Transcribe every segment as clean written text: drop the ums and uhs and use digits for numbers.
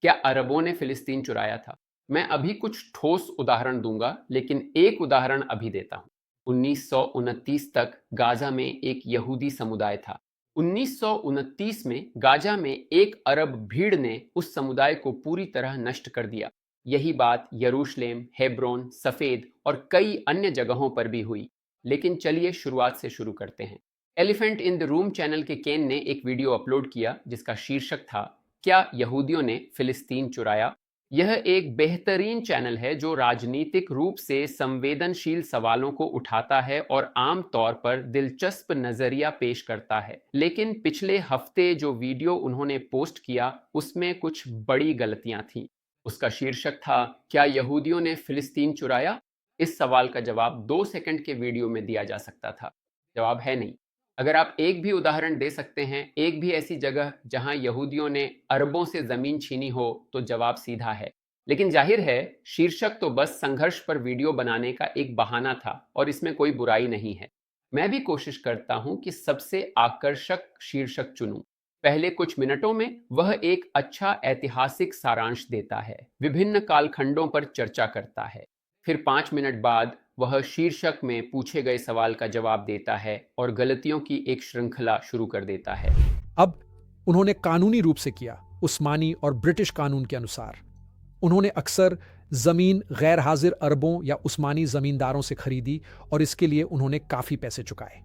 क्या अरबों ने फिलिस्तीन चुराया था? मैं अभी कुछ ठोस उदाहरण दूंगा, लेकिन एक उदाहरण अभी देता हूं। 1929 तक गाजा में एक यहूदी समुदाय था। 1929 में गाजा में एक अरब भीड़ ने उस समुदाय को पूरी तरह नष्ट कर दिया। यही बात यरूशलेम, हेब्रोन, सफेद और कई अन्य जगहों पर भी हुई। लेकिन चलिए शुरुआत से शुरू करते हैं। Elephant in the room channel के केन ने एक वीडियो अपलोड किया जिसका शीर्षक था, क्या यहूदियों ने फिलिस्तीन चुराया? यह एक बेहतरीन चैनल है जो राजनीतिक रूप से संवेदनशील सवालों को उठाता है और आम तौर पर दिलचस्प नजरिया पेश करता है। लेकिन पिछले हफ्ते जो वीडियो उन्होंने पोस्ट किया उसमें कुछ बड़ी गलतियां थीं। उसका शीर्षक था, क्या यहूदियों ने फिलिस्तीन चुराया? इस सवाल का जवाब 2 सेकंड के वीडियो में दिया जा सकता था। जवाब है नहीं। अगर आप एक भी उदाहरण दे सकते हैं, एक भी ऐसी जगह जहां यहूदियों ने अरबों से जमीन छीनी हो, तो जवाब सीधा है। लेकिन जाहिर है, शीर्षक तो बस संघर्ष पर वीडियो बनाने का एक बहाना था और इसमें कोई बुराई नहीं है। मैं भी कोशिश करता हूं कि सबसे आकर्षक शीर्षक चुनूं। पहले कुछ मिनटों में वह एक अच्छा ऐतिहासिक सारांश देता है, विभिन्न कालखंडों पर चर्चा करता है। फिर 5 मिनट बाद वह शीर्षक में पूछे गए सवाल का जवाब देता है और गलतियों की एक श्रृंखला शुरू कर देता है। अब उन्होंने कानूनी रूप से किया, उस्मानी और ब्रिटिश कानून के अनुसार। उन्होंने अक्सर जमीन गैर हाजिर अरबों या उस्मानी जमींदारों से खरीदी और इसके लिए उन्होंने काफी पैसे चुकाए।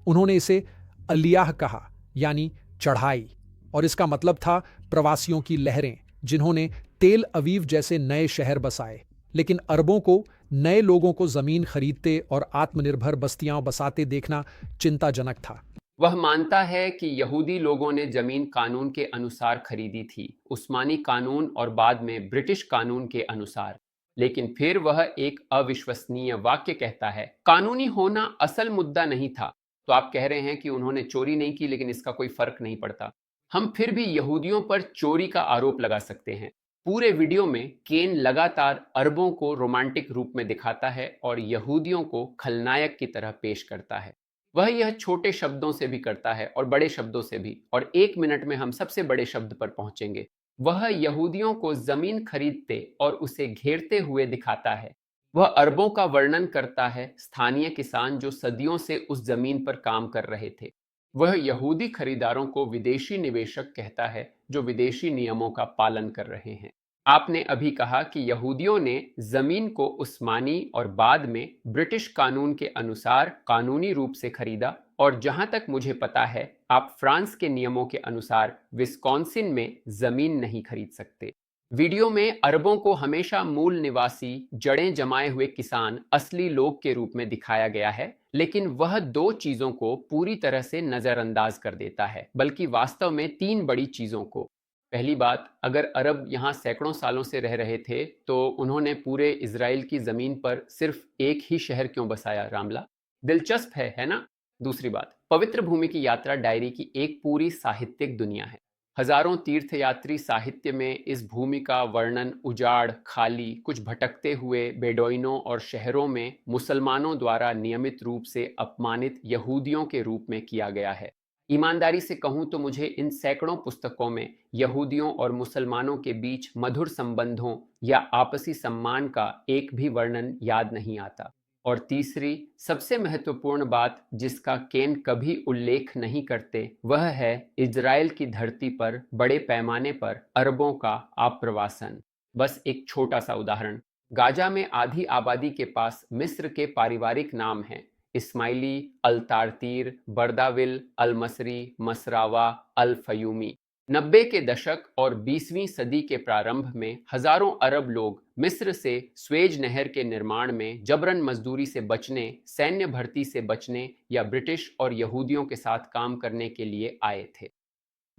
उन्होंने इसे अलियाह कहा, यानी चढ़ाई, और इसका मतलब था प्रवासियों की लहरें जिन्होंने तेल अवीव जैसे नए शहर बसाए। लेकिन अरबों को नए लोगों को जमीन खरीदते और आत्मनिर्भर बस्तियां बसाते देखना चिंताजनक था। वह मानता है कि यहूदी लोगों ने जमीन कानून के अनुसार खरीदी थी, उस्मानी कानून और बाद में ब्रिटिश कानून के अनुसार। लेकिन फिर वह एक अविश्वसनीय वाक्य कहता है, कानूनी होना असल मुद्दा नहीं था। तो आप कह रहे हैं कि उन्होंने चोरी नहीं की, लेकिन इसका कोई फर्क नहीं पड़ता। हम फिर भी यहूदियों पर चोरी का आरोप लगा सकते हैं। पूरे वीडियो में केन लगातार अरबों को रोमांटिक रूप में दिखाता है और यहूदियों को खलनायक की तरह पेश करता है। वह यह छोटे शब्दों से भी करता है और बड़े शब्दों से भी, और 1 मिनट में हम सबसे बड़े शब्द पर पहुंचेंगे। वह यहूदियों को जमीन खरीदते और उसे घेरते हुए दिखाता है। वह अरबों का वर्णन करता है, स्थानीय किसान जो सदियों से उस जमीन पर काम कर रहे थे। वह यहूदी खरीदारों को विदेशी निवेशक कहता है जो विदेशी नियमों का पालन कर रहे हैं। आपने अभी कहा कि यहूदियों ने जमीन को उस्मानी और बाद में ब्रिटिश कानून के अनुसार कानूनी रूप से खरीदा, और जहां तक मुझे पता है आप फ्रांस के नियमों के अनुसार विस्कॉन्सिन में जमीन नहीं खरीद सकते। वीडियो में अरबों को हमेशा मूल निवासी, जड़ें जमाए हुए किसान, असली लोग के रूप में दिखाया गया है, लेकिन वह दो चीजों को पूरी तरह से नजरअंदाज कर देता है, बल्कि वास्तव में तीन बड़ी चीजों को। पहली बात, अगर अरब यहाँ सैकड़ों सालों से रह रहे थे तो उन्होंने पूरे इजराइल की जमीन पर सिर्फ एक ही शहर क्यों बसाया? रामला, दिलचस्प है ना? दूसरी बात, पवित्र भूमि की यात्रा डायरी की एक पूरी साहित्यिक दुनिया है। हजारों तीर्थयात्री साहित्य में इस भूमि का वर्णन उजाड़, खाली, कुछ भटकते हुए बेडोइनों और शहरों में मुसलमानों द्वारा नियमित रूप से अपमानित यहूदियों के रूप में किया गया है। ईमानदारी से कहूं तो मुझे इन सैकड़ों पुस्तकों में यहूदियों और मुसलमानों के बीच मधुर संबंधों या आपसी सम्मान का एक भी वर्णन याद नहीं आता। और तीसरी, सबसे महत्वपूर्ण बात जिसका केन कभी उल्लेख नहीं करते, वह है इजराइल की धरती पर बड़े पैमाने पर अरबों का आप्रवासन। बस एक छोटा सा उदाहरण, गाजा में आधी आबादी के पास मिस्र के पारिवारिक नाम हैं, इस्माइली, अल तारतीर, बर्दाविल, अल मसरी, मसरावा, अल फयूमी। 90 के दशक और 20वीं सदी के प्रारंभ में हजारों अरब लोग मिस्र से स्वेज नहर के निर्माण में जबरन मजदूरी से बचने, सैन्य भर्ती से बचने या ब्रिटिश और यहूदियों के साथ काम करने के लिए आए थे।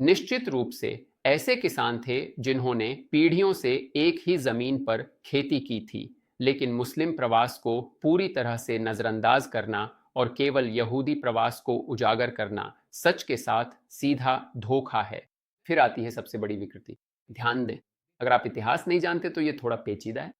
निश्चित रूप से ऐसे किसान थे जिन्होंने पीढ़ियों से एक ही जमीन पर खेती की थी, लेकिन मुस्लिम प्रवास को पूरी तरह से नजरअंदाज करना और केवल यहूदी प्रवास को उजागर करना सच के साथ सीधा धोखा है। फिर आती है सबसे बड़ी विकृति। ध्यान दें, अगर आप इतिहास नहीं जानते तो ये थोड़ा पेचीदा है।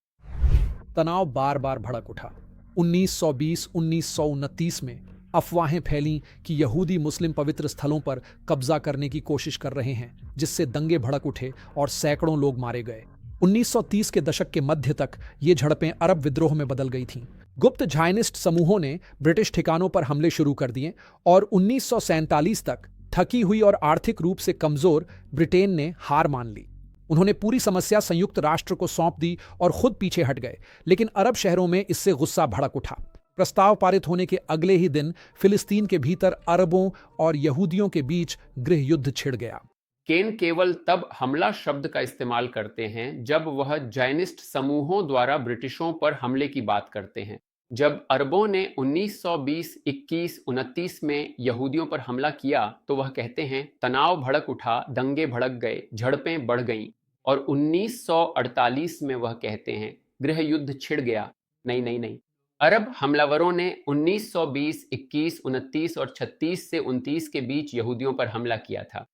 तनाव बार बार भड़क उठा। 1920-1929 में अफवाहें फैलीं कि यहूदी मुस्लिम पवित्र स्थलों पर कब्जा करने की कोशिश कर रहे हैं, जिससे दंगे भड़क उठे और सैकड़ों लोग मारे गए। 1930 के दशक के मध्य तक ये झड़पें अरब विद्रोह में बदल गई थीं। गुप्त झायनिस्ट समूहों ने ब्रिटिश ठिकानों पर हमले शुरू कर दिए और 1947 तक थकी हुई और आर्थिक रूप से कमजोर ब्रिटेन ने हार मान ली। उन्होंने पूरी समस्या संयुक्त राष्ट्र को सौंप दी और खुद पीछे हट गए, लेकिन अरब शहरों में इससे गुस्सा भड़क उठा। प्रस्ताव पारित होने के अगले ही दिन फिलिस्तीन के भीतर अरबों और यहूदियों के बीच गृह युद्ध छिड़ गया। केन केवल तब हमला शब्द का इस्तेमाल करते हैं जब वह जायनिस्ट समूहों द्वारा ब्रिटिशों पर हमले की बात करते हैं। जब अरबों ने 1920, 21, 29 में यहूदियों पर हमला किया तो वह कहते हैं तनाव भड़क उठा, दंगे भड़क गए, झड़पें बढ़ गईं। और 1948 में वह कहते हैं गृह युद्ध छिड़ गया। नहीं नहीं नहीं, अरब हमलावरों ने 1920, 21, 29 और 36 से 29 के बीच यहूदियों पर हमला किया था।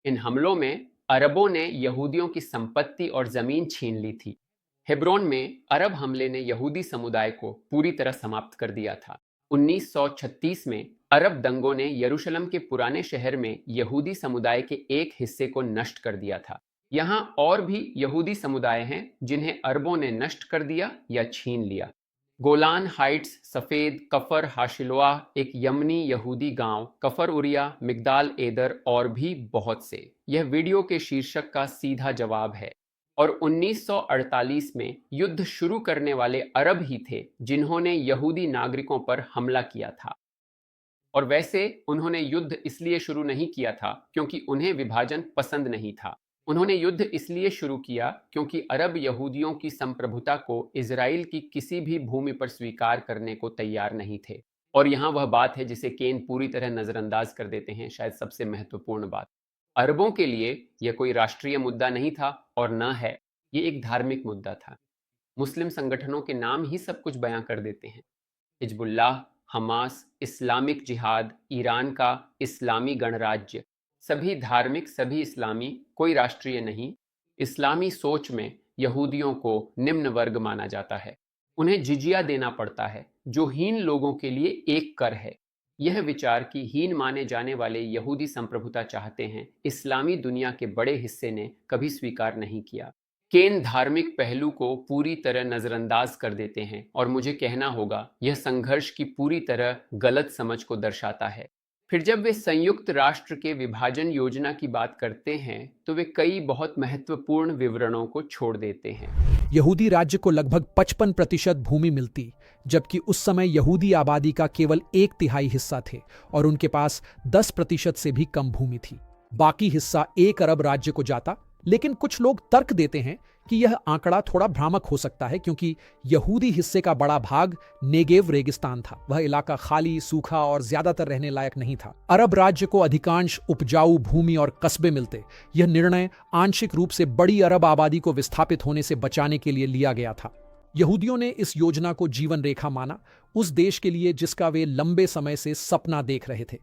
इन हमलों में अरबों ने यहूदियों की संपत्ति और जमीन छीन ली थी। हेब्रोन में अरब हमले ने यहूदी समुदाय को पूरी तरह समाप्त कर दिया था। 1936 में अरब दंगों ने यरूशलेम के पुराने शहर में यहूदी समुदाय के एक हिस्से को नष्ट कर दिया था। यहाँ और भी यहूदी समुदाय हैं जिन्हें अरबों ने नष्ट कर दिया या छीन लिया। गोलान हाइट्स, सफेद, कफर हाशिलवा, एक यमनी यहूदी गांव, कफर उरिया, मिगदाल एदर और भी बहुत से। यह वीडियो के शीर्षक का सीधा जवाब है। और 1948 में युद्ध शुरू करने वाले अरब ही थे जिन्होंने यहूदी नागरिकों पर हमला किया था। और वैसे उन्होंने युद्ध इसलिए शुरू नहीं किया था क्योंकि उन्हें विभाजन पसंद नहीं था। उन्होंने युद्ध इसलिए शुरू किया क्योंकि अरब यहूदियों की संप्रभुता को इजराइल की किसी भी भूमि पर स्वीकार करने को तैयार नहीं थे। और यहाँ वह बात है जिसे केन पूरी तरह नजरअंदाज कर देते हैं, शायद सबसे महत्वपूर्ण बात। अरबों के लिए यह कोई राष्ट्रीय मुद्दा नहीं था और न है, ये एक धार्मिक मुद्दा था। मुस्लिम संगठनों के नाम ही सब कुछ बयां कर देते हैं। हिजबुल्लाह, हमास, इस्लामिक जिहाद, ईरान का इस्लामी गणराज्य, सभी धार्मिक, सभी इस्लामी, कोई राष्ट्रीय नहीं। इस्लामी सोच में यहूदियों को निम्न वर्ग माना जाता है। उन्हें जिजिया देना पड़ता है जो हीन लोगों के लिए एक कर है। यह विचार कि हीन माने जाने वाले यहूदी संप्रभुता चाहते हैं, इस्लामी दुनिया के बड़े हिस्से ने कभी स्वीकार नहीं किया। केन धार्मिक पहलू को पूरी तरह नजरअंदाज कर देते हैं और मुझे कहना होगा यह संघर्ष की पूरी तरह गलत समझ को दर्शाता है। फिर जब वे संयुक्त राष्ट्र के विभाजन योजना की बात करते हैं तो वे कई बहुत महत्वपूर्ण विवरणों को छोड़ देते हैं। यहूदी राज्य को लगभग 55% भूमि मिलती, जबकि उस समय यहूदी आबादी का केवल 1/3 हिस्सा थे और उनके पास 10% से भी कम भूमि थी। बाकी हिस्सा एक अरब राज्य को जाता, लेकिन कुछ लोग तर्क देते हैं कि यह आंकड़ा थोड़ा भ्रामक हो सकता है क्योंकि यहूदी हिस्से का बड़ा भाग नेगेव रेगिस्तान था। वह इलाका खाली, सूखा और ज्यादातर रहने लायक नहीं था। अरब राज्य को अधिकांश उपजाऊ भूमि और कस्बे मिलते। यह निर्णय आंशिक रूप से बड़ी अरब आबादी को विस्थापित होने से बचाने के लिए लिया गया था। यहूदियों ने इस योजना को जीवन रेखा माना, उस देश के लिए जिसका वे लंबे समय से सपना देख रहे थे।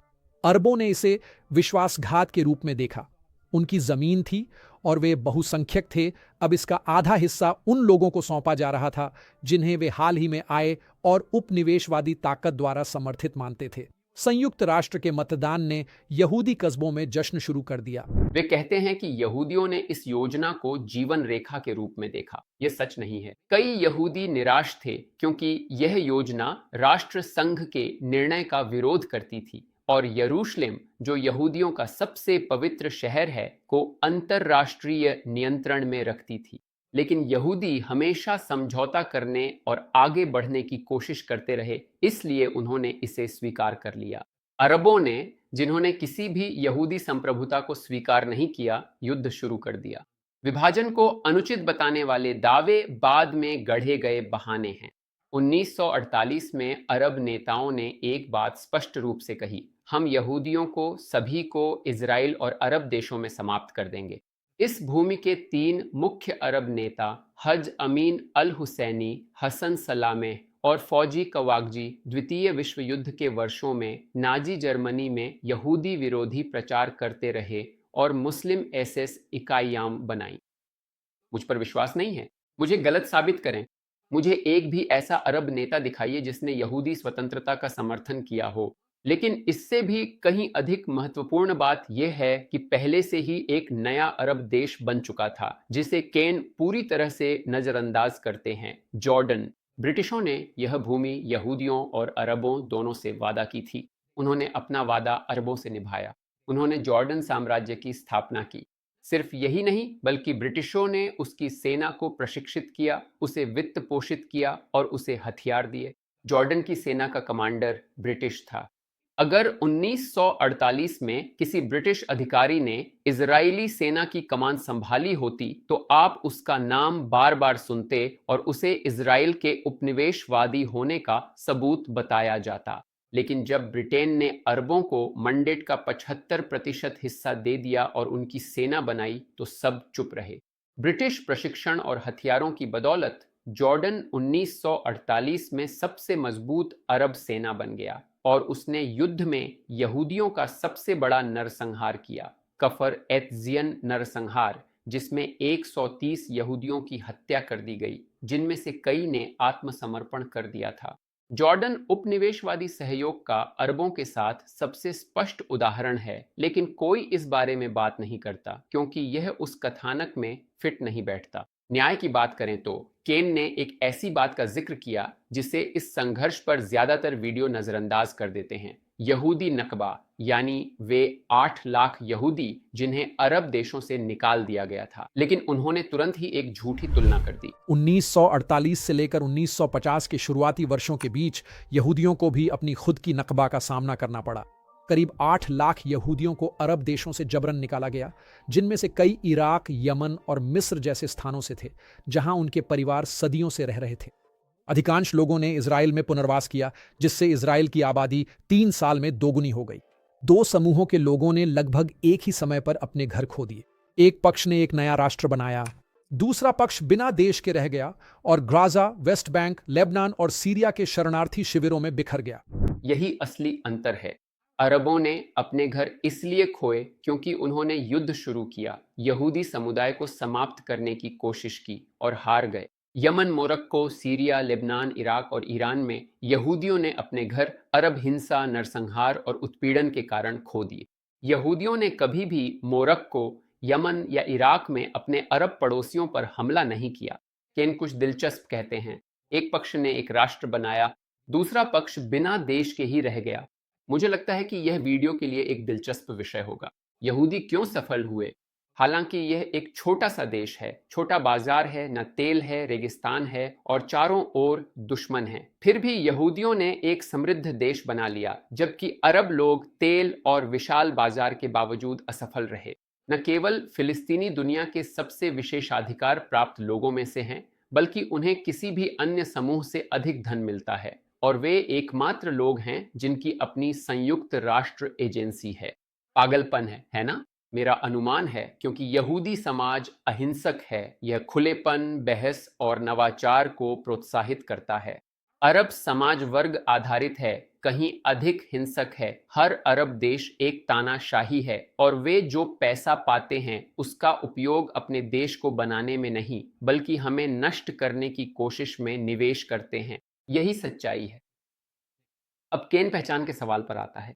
अरबों ने इसे विश्वासघात के रूप में देखा। उनकी जमीन थी और वे बहुसंख्यक थे। अब इसका आधा हिस्सा उन लोगों को सौंपा जा रहा था जिन्हें वे हाल ही में आए और उपनिवेशवादी ताकत द्वारा समर्थित मानते थे। संयुक्त राष्ट्र के मतदान ने यहूदी कस्बों में जश्न शुरू कर दिया। वे कहते हैं कि यहूदियों ने इस योजना को जीवन रेखा के रूप में देखा। यह सच नहीं है। कई यहूदी निराश थे क्योंकि यह योजना राष्ट्र संघ के निर्णय का विरोध करती थी और यरूशलेम, जो यहूदियों का सबसे पवित्र शहर है, को अंतरराष्ट्रीय नियंत्रण में रखती थी। लेकिन यहूदी हमेशा समझौता करने और आगे बढ़ने की कोशिश करते रहे, इसलिए उन्होंने इसे स्वीकार कर लिया। अरबों ने, जिन्होंने किसी भी यहूदी संप्रभुता को स्वीकार नहीं किया, युद्ध शुरू कर दिया। विभाजन को अनुचित बताने वाले दावे बाद में गढ़े गए बहाने हैं। 1948 में अरब नेताओं ने एक बात स्पष्ट रूप से कही, हम यहूदियों को सभी को इजराइल और अरब देशों में समाप्त कर देंगे। इस भूमि के 3 मुख्य अरब नेता हज अमीन अल हुसैनी, हसन सलामे और फौजी कवागजी द्वितीय विश्व युद्ध के वर्षों में नाजी जर्मनी में यहूदी विरोधी प्रचार करते रहे और मुस्लिम एसएस इकाइयां बनाई। मुझ पर विश्वास नहीं है, मुझे गलत साबित करें। मुझे एक भी ऐसा अरब नेता दिखाइए जिसने यहूदी स्वतंत्रता का समर्थन किया हो लेकिन इससे भी कहीं अधिक महत्वपूर्ण बात यह है कि पहले से ही एक नया अरब देश बन चुका था जिसे केन पूरी तरह से नजरअंदाज करते हैं, जॉर्डन। ब्रिटिशों ने यह भूमि यहूदियों और अरबों दोनों से वादा की थी। उन्होंने अपना वादा अरबों से निभाया। उन्होंने जॉर्डन साम्राज्य की स्थापना की। सिर्फ यही नहीं, बल्कि ब्रिटिशों ने उसकी सेना को प्रशिक्षित किया, उसे वित्त पोषित किया और उसे हथियार दिए। जॉर्डन की सेना का कमांडर ब्रिटिश था। अगर 1948 में किसी ब्रिटिश अधिकारी ने इजरायली सेना की कमान संभाली होती तो आप उसका नाम बार बार सुनते और उसे इजराइल के उपनिवेशवादी होने का सबूत बताया जाता। लेकिन जब ब्रिटेन ने अरबों को मंडेट का 75% हिस्सा दे दिया और उनकी सेना बनाई तो सब चुप रहे। ब्रिटिश प्रशिक्षण और हथियारों की बदौलत जॉर्डन 1948 में सबसे मजबूत अरब सेना बन गया और उसने युद्ध में यहूदियों का सबसे बड़ा नरसंहार किया, कफर एत्जियन नरसंहार, जिसमें 130 यहूदियों की हत्या कर दी गई, जिनमें से कई ने आत्मसमर्पण कर दिया था। जॉर्डन उपनिवेशवादी सहयोग का अरबों के साथ सबसे स्पष्ट उदाहरण है, लेकिन कोई इस बारे में बात नहीं करता क्योंकि यह उस कथानक में फिट नहीं बैठता। न्याय की बात करें तो केन ने एक ऐसी बात का जिक्र किया जिसे इस संघर्ष पर ज्यादातर वीडियो नजरअंदाज कर देते हैं, यहूदी नकबा, यानी वे 8 लाख यहूदी जिन्हें अरब देशों से निकाल दिया गया था। लेकिन उन्होंने तुरंत ही एक झूठी तुलना कर दी। 1948 से लेकर 1950 के शुरुआती वर्षों के बीच यहूदियों को भी अपनी खुद की नकबा का सामना करना पड़ा। करीब 8 लाख यहूदियों को अरब देशों से जबरन निकाला गया, जिनमें से कई इराक, यमन और मिस्र जैसे स्थानों से थे, जहां उनके परिवार सदियों से रह रहे थे। अधिकांश लोगों ने इजराइल में पुनर्वास किया, जिससे इजराइल की आबादी 3 साल में दोगुनी हो गई। 2 समूहों के लोगों ने लगभग एक ही समय पर अपने घर खो दिए। एक पक्ष ने एक नया राष्ट्र बनाया, दूसरा पक्ष बिना देश के रह गया और गाजा, वेस्ट बैंक, लेबनान और सीरिया के शरणार्थी शिविरों में बिखर गया। यही असली अंतर है। अरबों ने अपने घर इसलिए खोए क्योंकि उन्होंने युद्ध शुरू किया, यहूदी समुदाय को समाप्त करने की कोशिश की और हार गए। Yemen, Morocco, Syria, Lebanon, Iraq और ईरान में यहूदियों ने अपने घर अरब हिंसा, नरसंहार और उत्पीड़न के कारण खो दिए। यहूदियों ने कभी भी मोरक्को, यमन या इराक में अपने अरब पड़ोसियों पर हमला नहीं किया। केन कुछ दिलचस्प कहते हैं, एक पक्ष ने एक राष्ट्र बनाया, दूसरा पक्ष बिना देश के ही रह गया। मुझे लगता है कि यह वीडियो के लिए एक दिलचस्प विषय होगा। यहूदी क्यों सफल हुए? हालांकि यह एक छोटा सा देश है, छोटा बाजार है, न तेल है, रेगिस्तान है और चारों ओर दुश्मन है, फिर भी यहूदियों ने एक समृद्ध देश बना लिया, जबकि अरब लोग तेल और विशाल बाजार के बावजूद असफल रहे। न केवल फिलिस्तीनी दुनिया के सबसे विशेषाधिकार प्राप्त लोगों में से हैं, बल्कि उन्हें किसी भी अन्य समूह से अधिक धन मिलता है और वे एकमात्र लोग हैं जिनकी अपनी संयुक्त राष्ट्र एजेंसी है। पागलपन है ना? मेरा अनुमान है, क्योंकि यहूदी समाज अहिंसक है। यह खुलेपन, बहस और नवाचार को प्रोत्साहित करता है। अरब समाज वर्ग आधारित है, कहीं अधिक हिंसक है। हर अरब देश एक तानाशाही है और वे जो पैसा पाते हैं उसका उपयोग अपने देश को बनाने में नहीं, बल्कि हमें नष्ट करने की कोशिश में निवेश करते हैं। यही सच्चाई है। अब केन पहचान के सवाल पर आता है।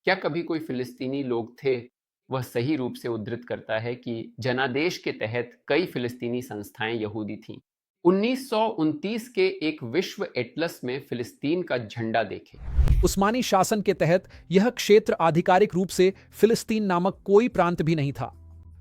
क्या कभी कोई फिलिस्तीनी लोग थे? वह सही रूप से उद्धृत करता है कि जनादेश के तहत कई फिलिस्तीनी संस्थाएं यहूदी थीं। 1929 के एक विश्व एटलस में फिलिस्तीन का झंडा देखें। उस्मानी शासन के तहत यह क्षेत्र आधिकारिक रूप से फिलिस्तीन नामक कोई प्रांत भी नहीं था।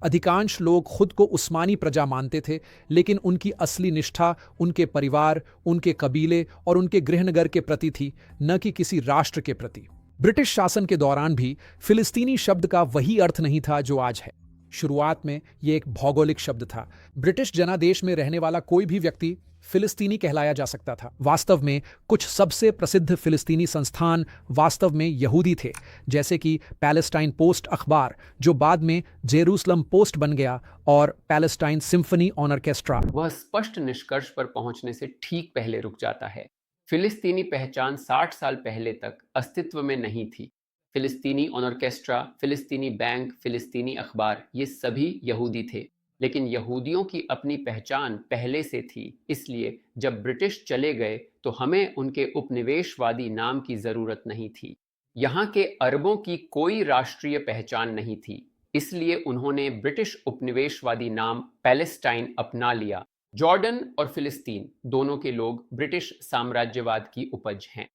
अधिकांश लोग खुद को उस्मानी प्रजा मानते थे, लेकिन उनकी असली निष्ठा उनके परिवार, उनके कबीले और उनके गृहनगर के प्रति थी, न कि किसी राष्ट्र के प्रति। ब्रिटिश शासन के दौरान भी फिलिस्तीनी शब्द का वही अर्थ नहीं था जो आज है। शुरुआत में यह एक भौगोलिक शब्द था। ब्रिटिश जनादेश में रहने वाला कोई भी व्यक्ति फिलिस्तीनी कहलाया जा सकता था। वास्तव में कुछ सबसे प्रसिद्ध फिलिस्तीनी संस्थान वास्तव में यहूदी थे, जैसे कि पैलेस्टाइन पोस्ट अखबार, जो बाद में जेरूसलम पोस्ट बन गया, और पैलेस्टाइन सिम्फनी ऑर्केस्ट्रा। वह स्पष्ट निष्कर्ष पर पहुंचने से ठीक पहले रुक जाता है। फिलिस्तीनी पहचान 60 साल पहले तक अस्तित्व में नहीं थी। फिलिस्तीनी ऑर्केस्ट्रा, फिलिस्तीनी बैंक, फिलिस्तीनी अखबार, ये सभी यहूदी थे, लेकिन यहूदियों की अपनी पहचान पहले से थी। इसलिए जब ब्रिटिश चले गए तो हमें उनके उपनिवेशवादी नाम की जरूरत नहीं थी। यहाँ के अरबों की कोई राष्ट्रीय पहचान नहीं थी, इसलिए उन्होंने ब्रिटिश उपनिवेशवादी नाम पैलेस्टाइन अपना लिया। जॉर्डन और फिलिस्तीन दोनों के लोग ब्रिटिश साम्राज्यवाद की उपज हैं।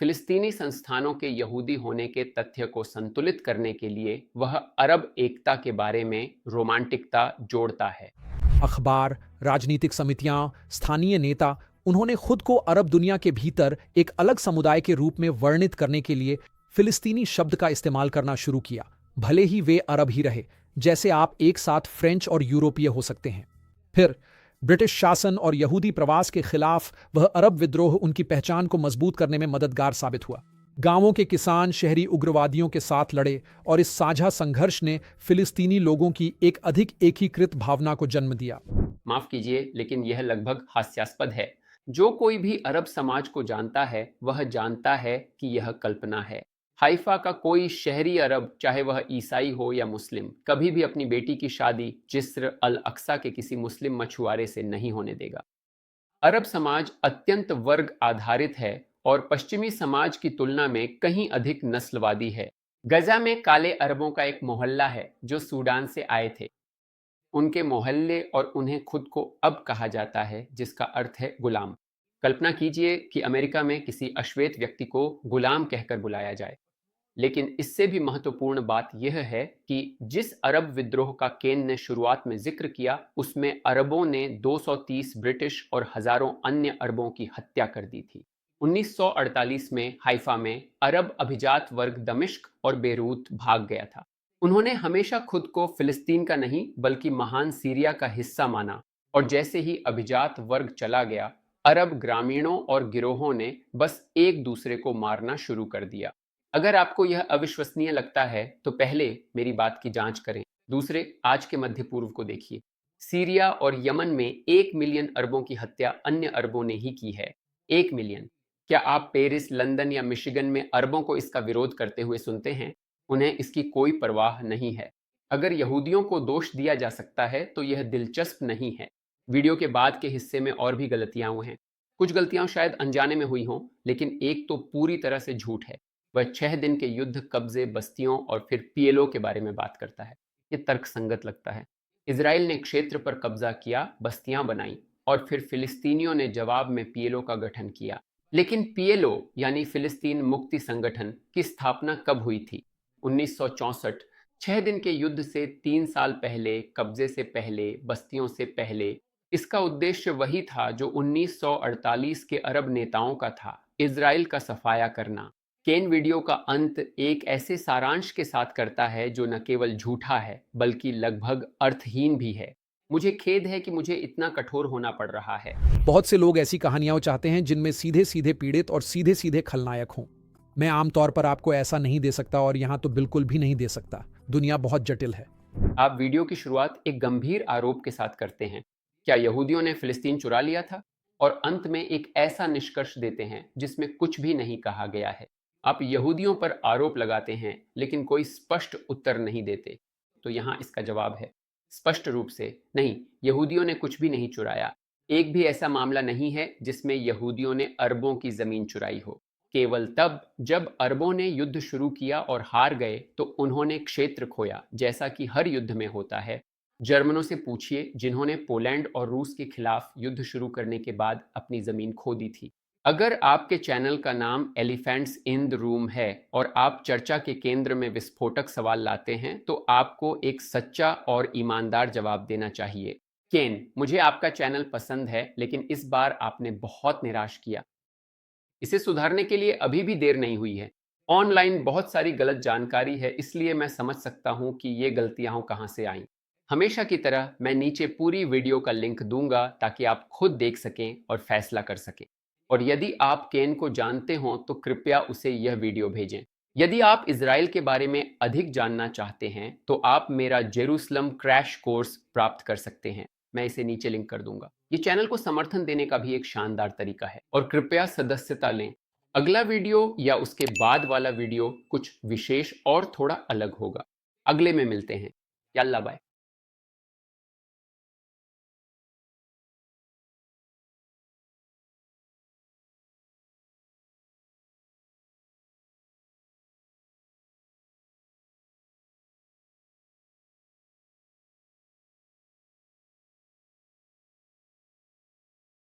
फिलिस्तीनी संस्थानों के यहूदी होने के तथ्य को संतुलित करने के लिए वह अरब एकता के बारे में रोमांटिकता जोड़ता है। अखबार, राजनीतिक समितियां, स्थानीय नेता, उन्होंने खुद को अरब दुनिया के भीतर एक अलग समुदाय के रूप में वर्णित करने के लिए फिलिस्तीनी शब्द का इस्तेमाल करना शुरू किया, भले ही वे अरब ही रहे, जैसे आप एक साथ फ्रेंच और यूरोपीय हो सकते हैं। फिर ब्रिटिश शासन और यहूदी प्रवास के खिलाफ वह अरब विद्रोह उनकी पहचान को मजबूत करने में मददगार साबित हुआ। गांवों के किसान शहरी उग्रवादियों के साथ लड़े और इस साझा संघर्ष ने फिलिस्तीनी लोगों की एक अधिक एकीकृत भावना को जन्म दिया। माफ कीजिए, लेकिन यह लगभग हास्यास्पद है। जो कोई भी अरब समाज को जानता है वह जानता है कि यह कल्पना है। हाइफा का कोई शहरी अरब, चाहे वह ईसाई हो या मुस्लिम, कभी भी अपनी बेटी की शादी जिस्र अल अक्सा के किसी मुस्लिम मछुआरे से नहीं होने देगा। अरब समाज अत्यंत वर्ग आधारित है और पश्चिमी समाज की तुलना में कहीं अधिक नस्लवादी है। गजा में काले अरबों का एक मोहल्ला है जो सूडान से आए थे। उनके मोहल्ले और उन्हें खुद को अब कहा जाता है, जिसका अर्थ है गुलाम। कल्पना कीजिए कि अमेरिका में किसी अश्वेत व्यक्ति को गुलाम कहकर बुलाया जाए। लेकिन इससे भी महत्वपूर्ण बात यह है कि जिस अरब विद्रोह का केन ने शुरुआत में जिक्र किया, उसमें अरबों ने 230 ब्रिटिश और हजारों अन्य अरबों की हत्या कर दी थी। 1948 में हाइफा में अरब अभिजात वर्ग दमिश्क और बेरूत भाग गया था। उन्होंने हमेशा खुद को फिलिस्तीन का नहीं बल्कि महान सीरिया का हिस्सा माना, और जैसे ही अभिजात वर्ग चला गया, अरब ग्रामीणों और गिरोहों ने बस एक दूसरे को मारना शुरू कर दिया। अगर आपको यह अविश्वसनीय लगता है तो पहले मेरी बात की जांच करें, दूसरे आज के मध्य पूर्व को देखिए। सीरिया और यमन में 1 मिलियन अरबों की हत्या अन्य अरबों ने ही की है। 1 मिलियन। क्या आप पेरिस, लंदन या मिशिगन में अरबों को इसका विरोध करते हुए सुनते हैं? उन्हें इसकी कोई परवाह नहीं है। अगर यहूदियों को दोष दिया जा सकता है तो यह दिलचस्प नहीं है। वीडियो के बाद के हिस्से में और भी गलतियां हुई हैं। कुछ गलतियां शायद अनजाने में हुई हों, लेकिन एक तो पूरी तरह से झूठ है। वह 6 दिन के युद्ध, कब्जे, बस्तियों और फिर पीएलओ के बारे में बात करता है। ये तर्कसंगत लगता है। इजराइल ने क्षेत्र पर कब्जा किया, बस्तियां बनाई और फिर फिलिस्तीनियों ने जवाब में पीएलओ का गठन किया। लेकिन पीएलओ यानी फिलिस्तीन मुक्ति संगठन की स्थापना कब हुई थी? 1964, 6 दिन के युद्ध से 3 साल पहले, कब्जे से पहले, बस्तियों से पहले। इसका उद्देश्य वही था जो 1948 के अरब नेताओं का था, इजराइल का सफाया करना। केन वीडियो का अंत एक ऐसे सारांश के साथ करता है जो न केवल झूठा है बल्कि लगभग अर्थहीन भी है। मुझे खेद है कि मुझे इतना कठोर होना पड़ रहा है। बहुत से लोग ऐसी कहानियां चाहते हैं जिनमें सीधे सीधे पीड़ित और सीधे सीधे खलनायक हों। मैं आमतौर पर आपको ऐसा नहीं दे सकता और यहाँ तो बिल्कुल भी नहीं दे सकता। दुनिया बहुत जटिल है। आप वीडियो की शुरुआत एक गंभीर आरोप के साथ करते हैं, क्या यहूदियों ने फिलिस्तीन चुरा लिया था? और अंत में एक ऐसा निष्कर्ष देते हैं जिसमें कुछ भी नहीं कहा गया है। आप यहूदियों पर आरोप लगाते हैं लेकिन कोई स्पष्ट उत्तर नहीं देते। तो यहाँ इसका जवाब है स्पष्ट रूप से नहीं, यहूदियों ने कुछ भी नहीं चुराया। एक भी ऐसा मामला नहीं है जिसमें यहूदियों ने अरबों की जमीन चुराई हो। केवल तब जब अरबों ने युद्ध शुरू किया और हार गए तो उन्होंने क्षेत्र खोया, जैसा कि हर युद्ध में होता है। जर्मनों से पूछिए जिन्होंने पोलैंड और रूस के खिलाफ युद्ध शुरू करने के बाद अपनी जमीन खो दी थी। अगर आपके चैनल का नाम एलिफेंट्स इन द रूम है और आप चर्चा के केंद्र में विस्फोटक सवाल लाते हैं तो आपको एक सच्चा और ईमानदार जवाब देना चाहिए। केन, मुझे आपका चैनल पसंद है लेकिन इस बार आपने बहुत निराश किया। इसे सुधारने के लिए अभी भी देर नहीं हुई है। ऑनलाइन बहुत सारी गलत जानकारी है, इसलिए मैं समझ सकता हूं कि ये गलतियां कहां से आईं। हमेशा की तरह मैं नीचे पूरी वीडियो का लिंक दूंगा ताकि आप खुद देख सकें और फैसला कर सकें। और यदि आप केन को जानते हो तो कृपया उसे यह वीडियो भेजें। यदि आप इजराइल के बारे में अधिक जानना चाहते हैं तो आप मेरा जेरूसलम क्रैश कोर्स प्राप्त कर सकते हैं। मैं इसे नीचे लिंक कर दूंगा। ये चैनल को समर्थन देने का भी एक शानदार तरीका है और कृपया सदस्यता लें। अगला वीडियो या उसके बाद वाला वीडियो कुछ विशेष और थोड़ा अलग होगा। अगले में मिलते हैं। यल्ला बाय।